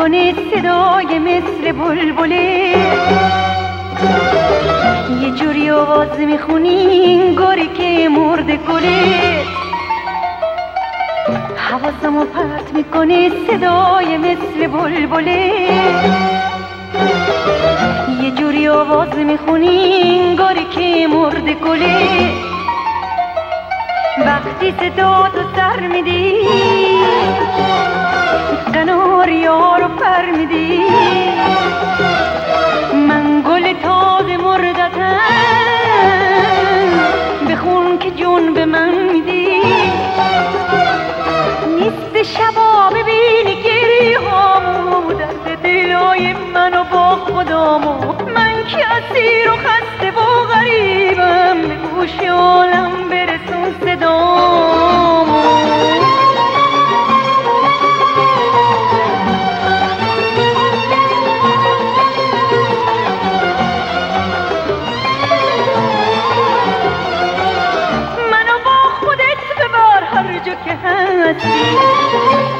میکنه صدای مثل بلبله، یه جوری آواز میخونی گاری که مرده گله، حواسمو پرت میکنه صدای مثل بلبله، یه جوری آواز میخونی گاری که مرده گله، وقتی صدا تو سر میدی قناریا رو پر میدی، من گل تازه مردتم بخون که جون به من میدی، نیست شبا ببینی گریه هامو درد دلای منو با خدامو، من که اسیر و خسته و غریبم به گوش عالم برسون صدامو. منو با خودت ببر هر جا که هستی،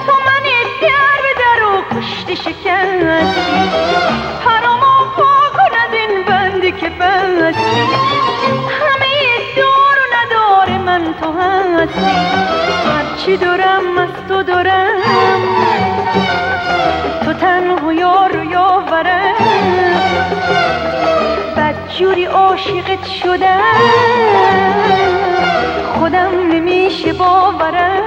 تو من در به در و کشتی شکستی، پرامو پا کن از این بندی که بستی، همه دار و ندار من تو هستی، هرچی دارم از تو دارم، تو تنها یار و یاورم، بدجوری عاشقت شدم خودم نمیشه باورم،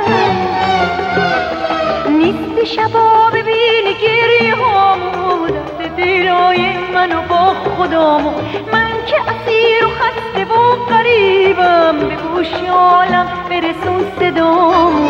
نیست شبا ببینی گریه هامو درد دلای منو با خدامو، من که اسیر و خسته و غریبم به گوش عالم برسون صدامو.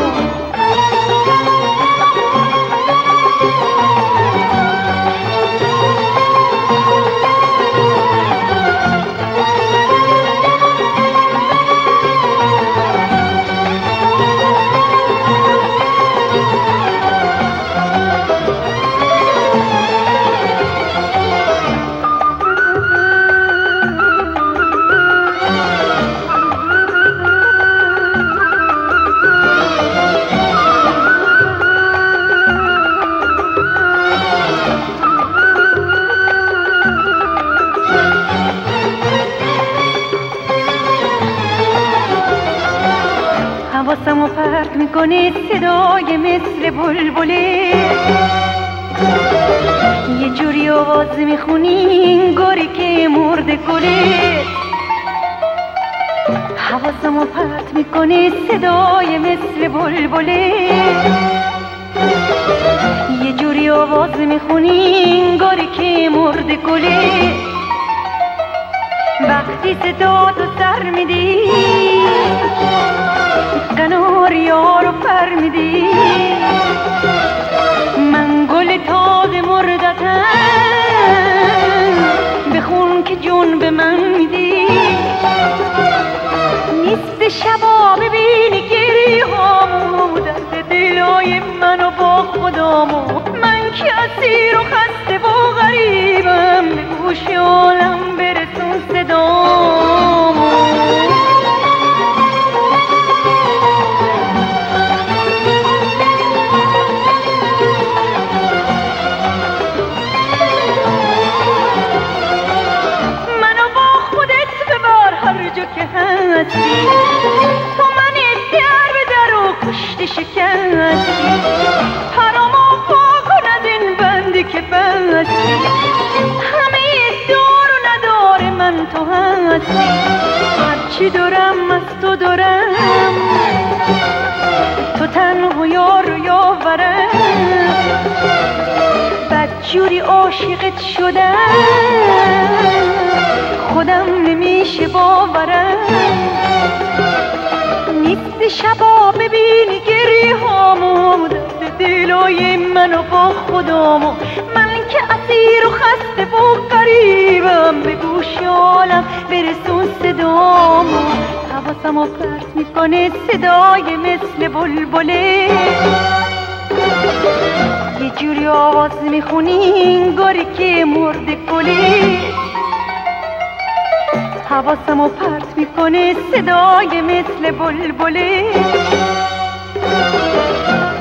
حواسمو پرت میکنه صدای مثل بلبله، یه جوری آواز میخونی گاری که مرده گله، حواسمو پرت میکنه صدای مثل بلبله، یه جوری آواز میخونی گاری که مرده گله، وقتی صدا تو سر میدی قناریا رو پر میدی، من گل تازه مردتم بخون که جون به من میدی، نیست شبا ببینی گریه هامو درد دلای منو با خدامو، من که اسیر و خسته و غریبم به گوش عالم برسون صدامو. تو من در به در و کشتی شکستی، پرامو پا کن از این بندی که بستی، همه دار و ندار من تو هستی، هرچی دارم از تو دارم، تو تنها یار و یاورم، بدجوری عاشقت شدم خودم نمیشه باورم، نیست شبا ببینی گریه هامو درد دلای منو با خدامو، من که اسیر و خسته و غریبم به گوش عالم برسون صدامو، حواسمو پرت میکنه صدای مثل بلبله، یه جوری آواز میخونی گاری که مرده گله، حواسمو پرت میکنه صدای مثل بلبله.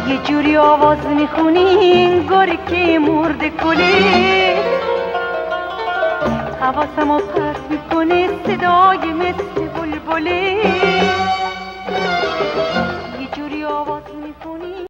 یه جوری آواز میخونی انگاری که مرده کلی، حواسمو پرت میکنه صدای مثل بلبلی، یه جوری آواز میخونی